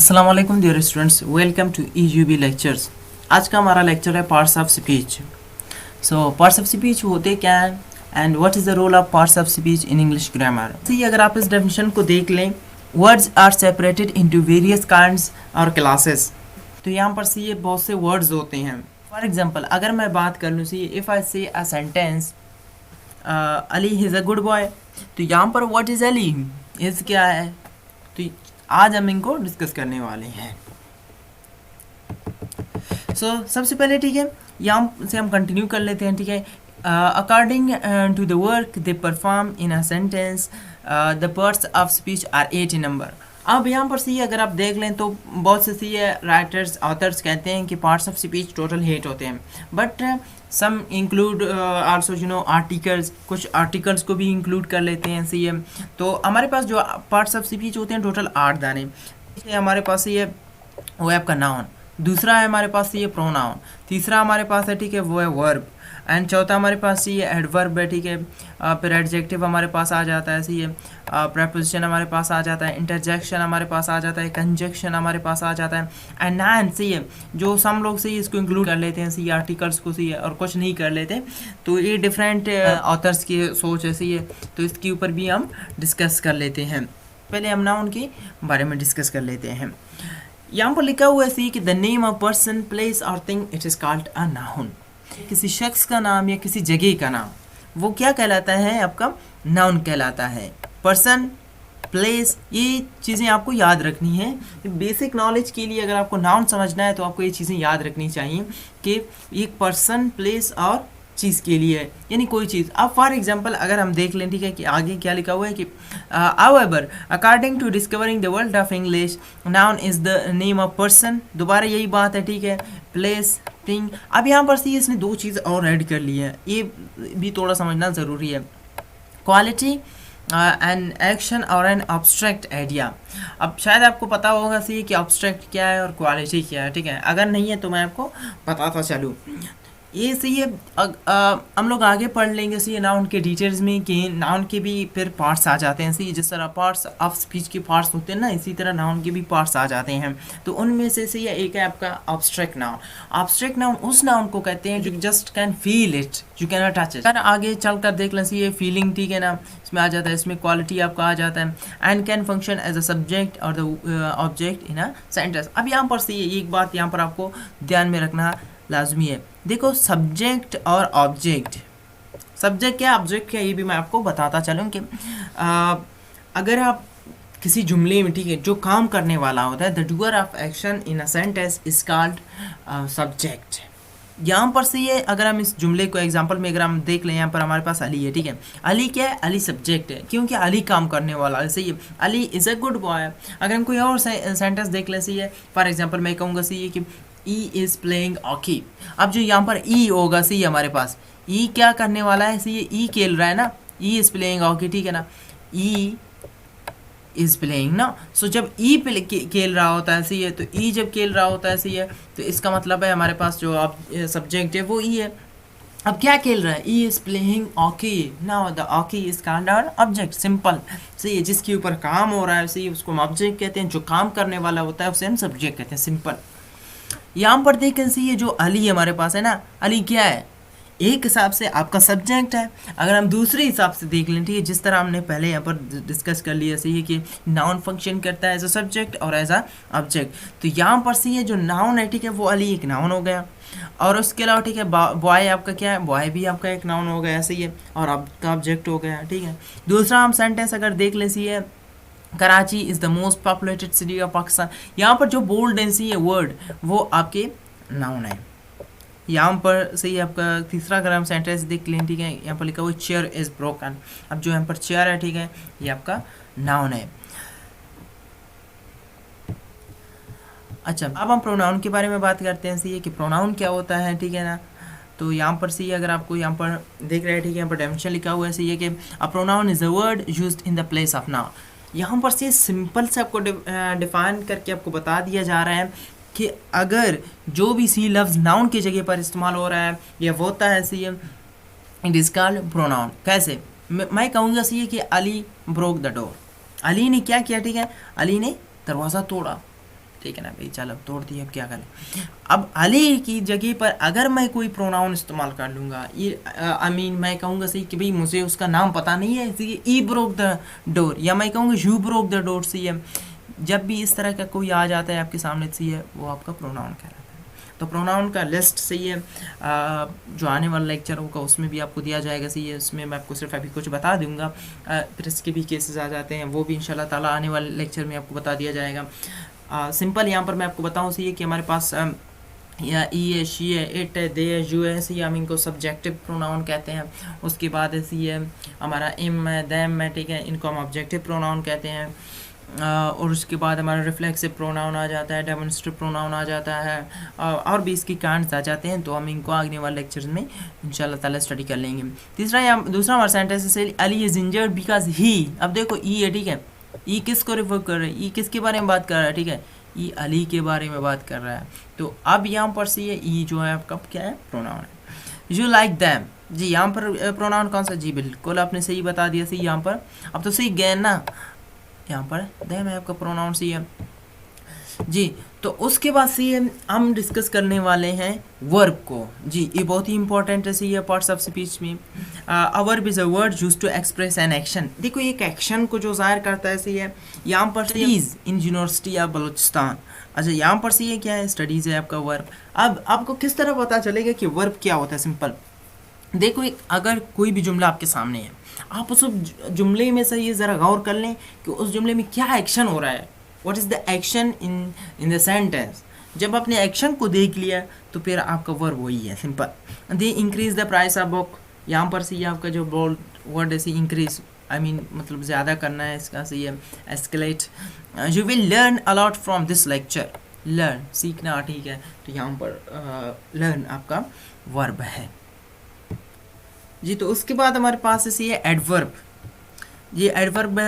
अस्सलाम वालेकुम dear students, welcome to EUB lectures. आज का हमारा लेक्चर है parts of speech. So parts of speech होते क्या हैं and what is the role of parts of speech in English grammar. See अगर आप इस डेफिनेशन को देख लें, words are separated into various kinds और क्लासेस। तो यहाँ पर सी ये बहुत से वर्ड्स होते हैं। फॉर एग्जांपल अगर मैं बात कर लूँ सी इफ़ आई से a sentence Ali is a good boy, तो यहाँ पर व्हाट इज़ अली इज़ क्या है, तो आज हम इनको डिस्कस करने वाले हैं। सबसे पहले ठीक है, यहाँ से हम कंटिन्यू कर लेते हैं। ठीक है, according to the work they perform in a sentence the parts of speech are 8 in number. अब यहाँ पर सी अगर आप देख लें तो बहुत से सी राइटर्स ऑथर्स कहते हैं कि पार्ट्स ऑफ स्पीच टोटल 8 होते हैं, but some include also articles, कुछ आर्टिकल्स को भी इंक्लूड कर लेते हैं सी एम। तो हमारे पास जो पार्ट्स ऑफ स्पीच होते हैं टोटल 8 दाने। हमारे पास ये वो है आपका नाउन, दूसरा है हमारे पास ये प्रोनाउन, तीसरा हमारे पास है ठीक है वो है वर्ब, एंड चौथा हमारे पास ये एडवर्ब है। ठीक है, फिर एडजेक्टिव हमारे पास आ जाता है, सी है प्रेपोजिशन हमारे पास आ जाता है, इंटरजेक्शन हमारे पास आ जाता है, कंजक्शन हमारे पास आ जाता है, एंड नाउन सी है जो सम लोग सी इसको इंक्लूड कर लेते हैं सी आर्टिकल्स को सी है, और कुछ नहीं कर लेते। तो ये डिफरेंट ऑथर्स की सोच है सी है, तो इसके ऊपर भी हम डिस्कस कर लेते हैं। पहले हम नाउन के बारे में डिस्कस कर लेते हैं। यहाँ पर लिखा हुआ है सी कि the name of person place और thing it is called a noun. किसी शख्स का नाम या किसी जगह का नाम वो क्या कहलाता है, आपका नाउन कहलाता है। पर्सन, प्लेस, ये चीज़ें आपको याद रखनी है। बेसिक नॉलेज के लिए अगर आपको नाउन समझना है तो आपको ये चीज़ें याद रखनी चाहिए कि एक पर्सन, प्लेस और चीज़ के लिए, यानी कोई चीज़। अब फॉर एग्जांपल अगर हम देख लें ठीक है कि आगे क्या लिखा हुआ है कि however according to discovering the world of English noun is the name of person. दोबारा यही बात है ठीक है, प्लेस, थिंग। अब यहाँ पर सी इसने दो चीज़ और ऐड कर ली है, ये भी थोड़ा समझना ज़रूरी है। क्वालिटी एन एक्शन और एन ऑब्स्ट्रैक्ट आइडिया। अब शायद आपको पता होगा सी कि ऑब्स्ट्रैक्ट क्या है और क्वालिटी क्या है। ठीक है, अगर नहीं है तो मैं आपको बताता चलूँ। ये सही है, हम लोग आगे पढ़ लेंगे सी नाउन के डिटेल्स में कि नाउन के भी फिर पार्ट्स आ जाते हैं सी, जिस तरह पार्ट्स ऑफ स्पीच के पार्ट्स होते हैं ना, इसी तरह नाउन के भी पार्ट्स आ जाते हैं। तो उनमें से सी एक है आपका ऑब्स्ट्रैक्ट नाउन। ऑब्स्ट्रैक्ट नाउन उस नाउन को कहते हैं जो just can feel it, you can not touch it. आगे चल कर देख लें सी ये फीलिंग ठीक है ना, इसमें आ जाता है, इसमें क्वालिटी आपका आ जाता है, and can function as a subject और the object in a sentence. अब यहाँ पर सी एक बात यहाँ पर आपको ध्यान में रखना लाजमी है। देखो सब्जेक्ट और ऑब्जेक्ट, सब्जेक्ट क्या ऑब्जेक्ट क्या ये भी मैं आपको बताता चलूँ कि अगर आप किसी जुमले में ठीक है जो काम करने वाला होता है, the doer of action in a sentence is called subject. यहाँ पर से ये अगर हम इस जुमले को एग्जांपल में अगर हम देख लें, यहाँ पर हमारे पास अली है ठीक है, अली क्या है, अली सब्जेक्ट है क्योंकि अली काम करने वाला है। सही है, Ali is a good boy. अगर हम कोई और सेंटेंस देख लें सही है, फॉर एग्जांपल मैं कहूँगा सही है कि ई इज़ प्लेइंग हॉकी। अब जो यहाँ पर ई होगा सी हमारे पास ई क्या करने वाला है, सी ई खेल रहा है ना, ई इज़ प्लेइंग हॉकी ठीक है ना, ई इज़ प्लेइंग ना। सो जब ई खेल रहा होता है सी है, तो ई जब खेल रहा होता है सी है, तो इसका मतलब है हमारे पास जो आप सब्जेक्ट है वो ई है। अब क्या खेल रहा है, he is playing hockey, now the hockey is called our object. Simple सही है, जिसके ऊपर काम हो रहा है सही उसको हम ऑब्जेक्ट कहते हैं, जो काम करने वाला होता है उसे हम सब्जेक्ट कहते हैं। सिंपल। यहाँ पर देखें सी ये जो अली हमारे पास है ना, अली क्या है, एक हिसाब से आपका सब्जेक्ट है। अगर हम दूसरे हिसाब से देख लें ठीक है, जिस तरह हमने पहले यहाँ पर डिस्कस कर लिया सही है कि नाउन फंक्शन करता है एज अ सब्जेक्ट और एज अ ऑब्जेक्ट। तो यहाँ पर सी है जो नाउन है ठीक है वो अली एक नाउन हो गया, और उसके अलावा ठीक है बॉय आपका क्या है, बॉय भी आपका एक नाउन हो गया सही है, और आपका ऑब्जेक्ट हो गया ठीक है। दूसरा हम सेंटेंस अगर देख लें सी है Karachi is the most populated city of Pakistan. यहाँ पर जो बोल्ड है सी है वर्ड वो आपके नाउन है। यहाँ पर सही आपका तीसरा अगर हम सेंटेंस देख लें ठीक है, यहाँ पर लिखा हुआ चेयर इज़ ब्रोकन। अब जो यहाँ पर चेयर है ठीक है ये आपका नाउन है। अच्छा, अब हम प्रोनाउन के बारे में बात करते हैं सी कि प्रोनाउन क्या होता है ठीक है ना। तो यहाँ पर सी अगर आपको यहाँ पर देख रहे हैं ठीक है, यहाँ पर डेफिनेशन लिखा हुआ है सी कि a pronoun is a word used in the place of noun. यहाँ पर से सिंपल से आपको डिफाइन करके आपको बता दिया जा रहा है कि अगर जो भी सी लफ्ज़ नाउन की जगह पर इस्तेमाल हो रहा है या होता है see it is called pronoun. कैसे, मैं कहूँगा सी कि Ali broke the door, Ali ने क्या किया ठीक है, अली ने दरवाज़ा तोड़ा। ठीक है ना भाई, चलो तोड़ दिए, अब क्या करें। अब अली की जगह पर अगर मैं कोई प्रोनाउन इस्तेमाल कर लूँगा, ये आई मीन मैं कहूँगा सही कि भाई मुझे उसका नाम पता नहीं है, इसी ई ब्रोक द डोर, या मैं कहूँगा यू ब्रोक द डोर, सी है। जब भी इस तरह का कोई आ जाता है आपके सामने, सी है, वो आपका प्रोनाउन कहलाता है। तो प्रोनाउन का लिस्ट सही है, जो आने वाला लेक्चर होगा उसमें भी आपको दिया जाएगा, सही है। उसमें मैं आपको सिर्फ अभी कुछ बता दूंगा, फिर इसके भी केसेस आ जाते हैं, वो भी इंशाल्लाह ताला आने वाले लेक्चर में आपको बता दिया जाएगा। सिंपल यहाँ पर मैं आपको बताऊँ सही है कि हमारे पास या ई है, शी है, इट है, दे है, यू है, ऐसे ही हम इनको सब्जेक्टिव प्रोनाउन कहते हैं। उसके बाद ऐसी है हमारा इम है, दैम है, ठीक है, इनको हम ऑब्जेक्टिव प्रोनाउन कहते हैं। और उसके बाद हमारा रिफ्लेक्सिव प्रोनाउन आ जाता है, डेमोन्स्ट्रेटिव प्रोनाउन आ जाता है, और भी इसकी कांड्स आ जाते हैं। तो हम इनको आगे वाले लेक्चर्स में इंशाल्लाह ताला स्टडी कर लेंगे। दूसरा हमारा सेंटेंस है Ali is injured because he. अब देखो ई है, ठीक है, ई किसको रिफर कर रहा है, ई किसके बारे में बात कर रहा है, ठीक है, ई अली के बारे में बात कर रहा है। तो अब यहाँ पर सी है ई जो है आपका क्या है, प्रोनाउन है। यू लाइक दैम, जी यहाँ पर प्रोनाउन कौन सा, जी बिल्कुल आपने सही बता दिया, सही यहाँ पर। अब तो सही गए ना, यहाँ पर दैम है आपका प्रोनाउन, सी है जी। तो उसके बाद सी हम डिस्कस करने वाले हैं वर्ब को, जी ये बहुत ही इंपॉर्टेंट है, सी है पार्ट्स ऑफ स्पीच में। A verb is a word used to express an action. देखो एक एक्शन को जो जाहिर करता है, सी है यहाँ पर studies in university of Balochistan. अच्छा यहाँ पर सी है क्या है, स्टडीज है आपका वर्ब। अब आपको किस तरह पता चलेगा कि वर्ब क्या होता है, सिंपल देखो, एक अगर कोई भी जुमला आपके सामने है, आप उस जुमले में से ये ज़रा गौर कर लें कि उस जुमले में क्या एक्शन हो रहा है, what is the action in the sentence. जब आपने एक्शन को देख लिया तो फिर आपका वर्ब वही है, simple. They increase the price of book, यहाँ पर से ये आपका जो बोल्ड वर्ड है इंक्रीज, आई मीन मतलब ज़्यादा करना है, इसका सही है escalate. You will learn a lot from this lecture, learn सीखना, ठीक है, तो यहाँ पर लर्न आपका वर्ब है जी। तो उसके बाद हमारे पास ऐसी है एडवर्ब। ये एडवर्ब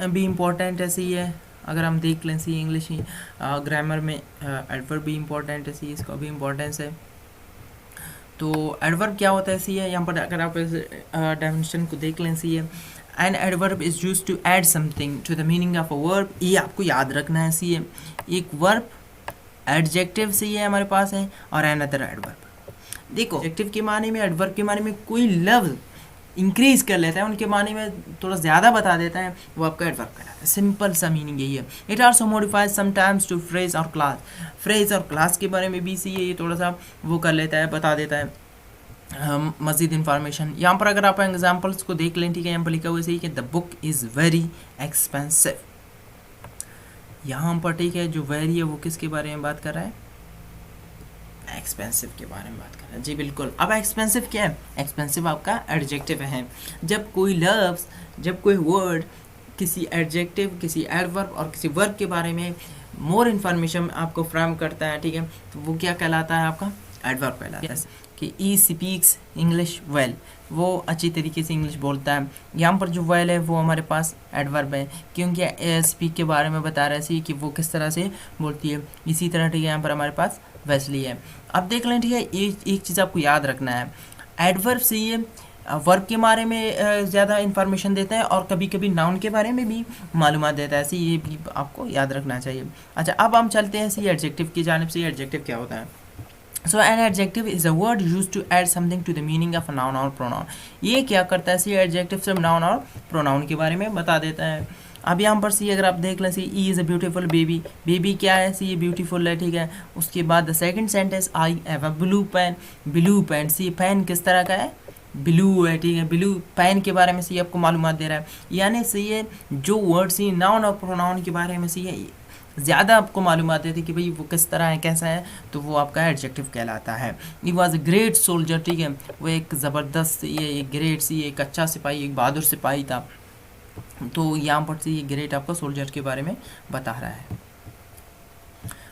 भी इम्पोर्टेंट ऐसी है, अगर हम देख लें सी इंग्लिश ही ग्रामर में एडवर्ब भी इम्पोर्टेंट ऐसी, इसका भी इम्पोर्टेंस है। तो एडवर्ब क्या होता है, ऐसी है यहाँ पर अगर आप डेफिनेशन को देख लें, सी है an adverb is use to add something to the meaning of a verb. ये आपको याद रखना है, सी है एक वर्ब एडजेक्टिव सी है हमारे पास है, और अनदर एडवर्ब। देखो एडजेक्टिव के माने में, एडवर्ब के माने में कोई लफ्ज इंक्रीज कर लेता है, उनके माने में थोड़ा ज़्यादा बता देता है, वो आपका एडवर्ब कहलाता है। सिंपल सा मीनिंग यही है। It also modifies sometimes to phrase और क्लास। फ्रेज और क्लास के बारे में भी सी है, ये थोड़ा सा वो कर लेता है, बता देता है मज़ीद इंफॉर्मेशन। यहाँ पर अगर आप एग्जाम्पल्स को देख लें, ठीक है, यहाँ पर लिखा हुआ सही कि the book is very expensive. यहाँ पर ठीक है, जो वेरी है वो किसके बारे में बात कर रहा है, एक्सपेंसिव के बारे में बात कर रहा है, जी बिल्कुल। अब एक्सपेंसिव क्या है, एक्सपेंसिव आपका एडजेक्टिव है। जब कोई लफ्ज़, जब कोई वर्ड किसी एडजेक्टिव, किसी एडवर्ब और किसी वर्ब के बारे में मोर इन्फॉर्मेशन आपको फ्राहम करता है, ठीक है, तो वो क्या कहलाता है, आपका एडवर्ब कहलाता है। कि ई स्पीक्स इंग्लिश वेल, वो अच्छी तरीके से इंग्लिश बोलता है। यहाँ पर जो वेल है वो हमारे पास एडवर्ब है, क्योंकि स्पीक के बारे में बता रहे थे कि वो किस तरह से बोलती है। इसी तरह ठीक है, यहाँ पर हमारे पास वेस्ली है। अब देख लें, ठीक है, एक चीज़ आपको याद रखना है, एडवर्ब से ये वर्ब के बारे में ज़्यादा इन्फॉर्मेशन देता है, और कभी कभी नाउन के बारे में भी मालूमात देता है, ऐसे ये भी आपको याद रखना चाहिए। अच्छा अब हम चलते हैं सी एडजेक्टिव की जानिब से। एडजेक्टिव क्या होता है, so an adjective is a word use to add something to the meaning of a noun और प्रोनाउन। ये क्या करता है, सी एडजेक्टिव सिर्फ नाउन और प्रोनाउन के बारे में बता देता है। अब यहाँ पर सी अगर आप देख लें, see he is a beautiful baby, baby क्या है, सी ये ब्यूटीफुल है, ठीक है। उसके बाद the second sentence I have a blue pen, blue pen, see pen किस तरह का है, ब्लू है, ठीक है, ब्लू पेन के बारे में सी आपको मालूमात दे रहा है। यानी सी ये जो वर्ड सी नाउन और प्रोनाउन के बारे में सी है ज़्यादा आपको मालूमात देती कि भाई वो किस तरह है, कैसा है, तो वो आपका एडजेक्टिव कहलाता है। He was a great soldier, ठीक है, वो एक ज़बरदस्त, ये एक ग्रेट सी, एक अच्छा सिपाही, एक बहादुर सिपाही था। तो यहाँ पर से ये ग्रेट आपको सोल्जर के बारे में बता रहा है।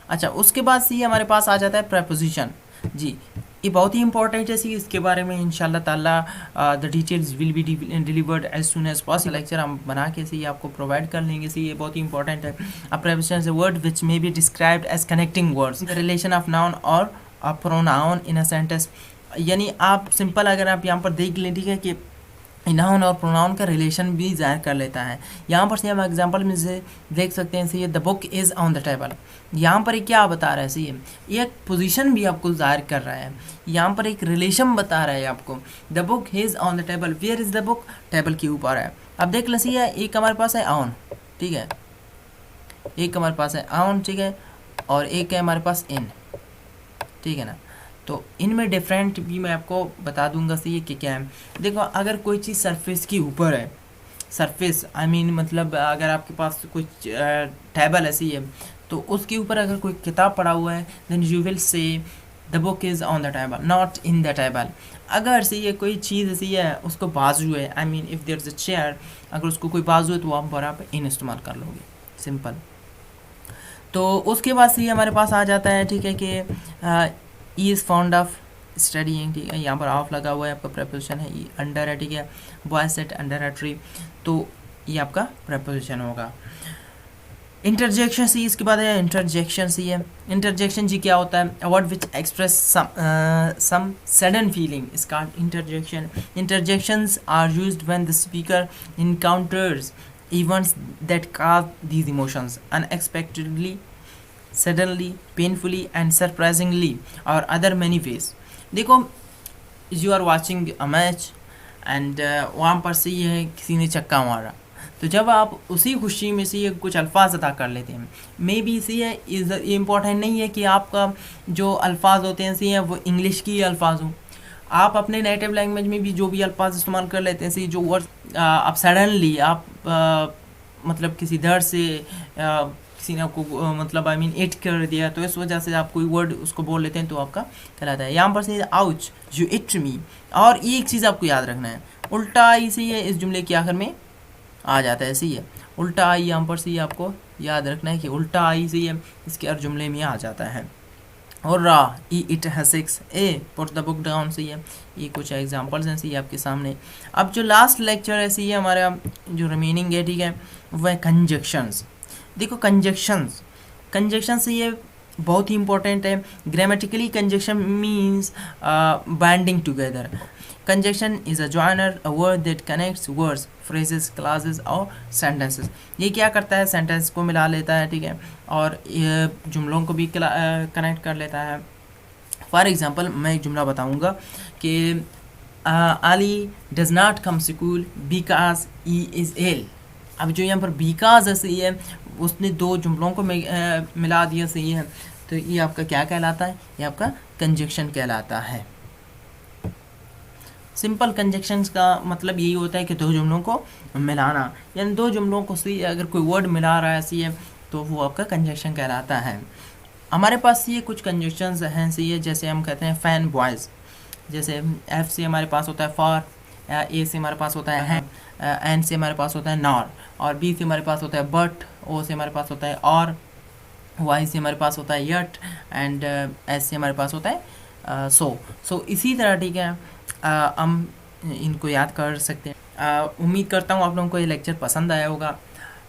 अच्छा उसके बाद से हमारे पास आ जाता है प्रेपोजिशन। जी ये बहुत ही इंपॉर्टेंट है, इसके बारे में इंशाल्लाह ताला the details will be delivered as soon as possible. Lecture हम बना के से आपको प्रोवाइड कर लेंगे, ये बहुत ही इंपॉर्टेंट है। अब preposition is a word which may be described as connecting words the relation of noun और प्रोनाउन इन अ सेंटेंस। यानी आप सिंपल अगर आप यहाँ पर देख लें, ठीक है, कि नाउन और प्रोनाउन का रिलेशन भी ज़ाहिर कर लेता है। यहाँ पर से हम एग्जांपल में से देख सकते हैं, see the book is on the table. यहाँ पर क्या बता रहा है, सी ये एक पोजीशन भी आपको ज़ाहिर कर रहा है, यहाँ पर एक रिलेशन बता रहा है आपको। The book is on the table, where is the book, table के ऊपर है। अब देख लें, सी एक हमारे पास है ऑन, ठीक है, एक हमारे पास है ऑन, ठीक है, और एक है हमारे पास इन, ठीक है ना। तो इनमें डिफरेंट भी मैं आपको बता दूंगा सी कि क्या है। देखो, अगर कोई चीज़ सरफेस के ऊपर है, सरफेस आई मीन मतलब अगर आपके पास कुछ टेबल ऐसी है, तो उसके ऊपर अगर कोई किताब पड़ा हुआ है, then you will say the book is on the table, not in the table. अगर से ये कोई चीज़ ऐसी है, उसको बाजू है, I mean if there is a chair, अगर उसको कोई बाजू है तो आप बराबर इन इस्तेमाल कर लोगे, सिंपल। तो उसके बाद से हमारे पास आ जाता है, ठीक है, कि E is found of studying, ठीक है, यहाँ पर ऑफ लगा हुआ है, आपका प्रपोजिशन है, ई अंडर है, ठीक है, boy set under a tree, तो ये आपका प्रपोजिशन होगा। इंटरजेक्शन सी, इसके बाद है इंटरजेक्शन सी है। इंटरजेक्शन जी क्या होता है, word which express some sudden feeling is called interjection. Interjections are used when the speaker encounters events that cause these emotions unexpectedly, suddenly, painfully and surprisingly or other many ways। देखो, you are watching a match and वहाँ पर से ये है किसी ने छक्का मारा, तो जब आप उसी खुशी में से ये कुछ अल्फाज अदा कर लेते हैं, मे बी सी है इज़ इम्पॉर्टेंट नहीं है कि आपका जो अल्फाज होते हैं सी है वो इंग्लिश की अल्फाज हों, आप अपने नेटिव लैंग्वेज में भी जो भी अल्फाज इस्तेमाल कर लेते हैं, सी जो वर्ड आप सडनली आप मतलब किसी दर्द से किसी ने आपको मतलब आई मीन इट कर दिया, तो इस वजह से आप कोई वर्ड उसको बोल लेते हैं तो आपका कहलाता है। यहाँ पर से आउच यू इट मी, और एक चीज़ आपको याद रखना है, उल्टा आई सी है इस जुमले के आखिर में आ जाता है, ऐसे ही है, उल्टा आई यहाँ पर से आपको याद रखना है कि उल्टा आई से है इसके हर जुमले में आ जाता है। और रा ई इट है 6 ए पुट द बुक डाउन से है। ये कुछ एग्जांपल्स हैं सी आपके सामने। अब जो लास्ट लेक्चर है सी हमारा जो रिमेनिंग है, ठीक है, वह है कंजक्शंस। देखो कंजक्शन से ये बहुत ही इंपॉर्टेंट है। Grammatically conjunction means binding together. Conjunction is a joiner, a word that connects words, phrases, clauses और सेंटेंसेस। ये क्या करता है, सेंटेंस को मिला लेता है, ठीक है, और ये जुमलों को भी कनेक्ट कर लेता है। फॉर एग्जांपल मैं एक जुमला बताऊंगा कि Ali does not come school because he is ill. अब जो यहाँ पर बिकॉज ऐसी है, उसने दो जुमलों को मिला दिया, सही है, तो ये आपका क्या कहलाता है, ये आपका कंजक्शन कहलाता है। सिंपल कंजक्शंस का मतलब यही होता है कि दो जुमलों को मिलाना, यानी दो जुमलों को सी अगर कोई वर्ड मिला रहा है सी है तो वो आपका कंजक्शन कहलाता है। हमारे पास ये कुछ कंजक्शंस हैं सी है, जैसे हम कहते हैं फैन बॉयज़, जैसे एफ से हमारे पास होता है फॉर, ए से हमारे पास होता है एन से हमारे पास होता है नॉर, और बी से हमारे पास होता है बट, ओ से हमारे पास होता है और, वाई से हमारे पास होता है यट, एंड एस से हमारे पास होता है सो इसी तरह, ठीक है, हम इनको याद कर सकते हैं। उम्मीद करता हूँ आप लोगों को ये लेक्चर पसंद आया होगा।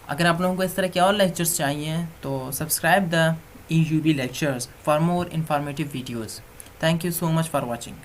अगर आप लोगों को इस तरह के और लेक्चर्स चाहिए तो subscribe the EUB lectures for more informative videos. Thank you so much for watching.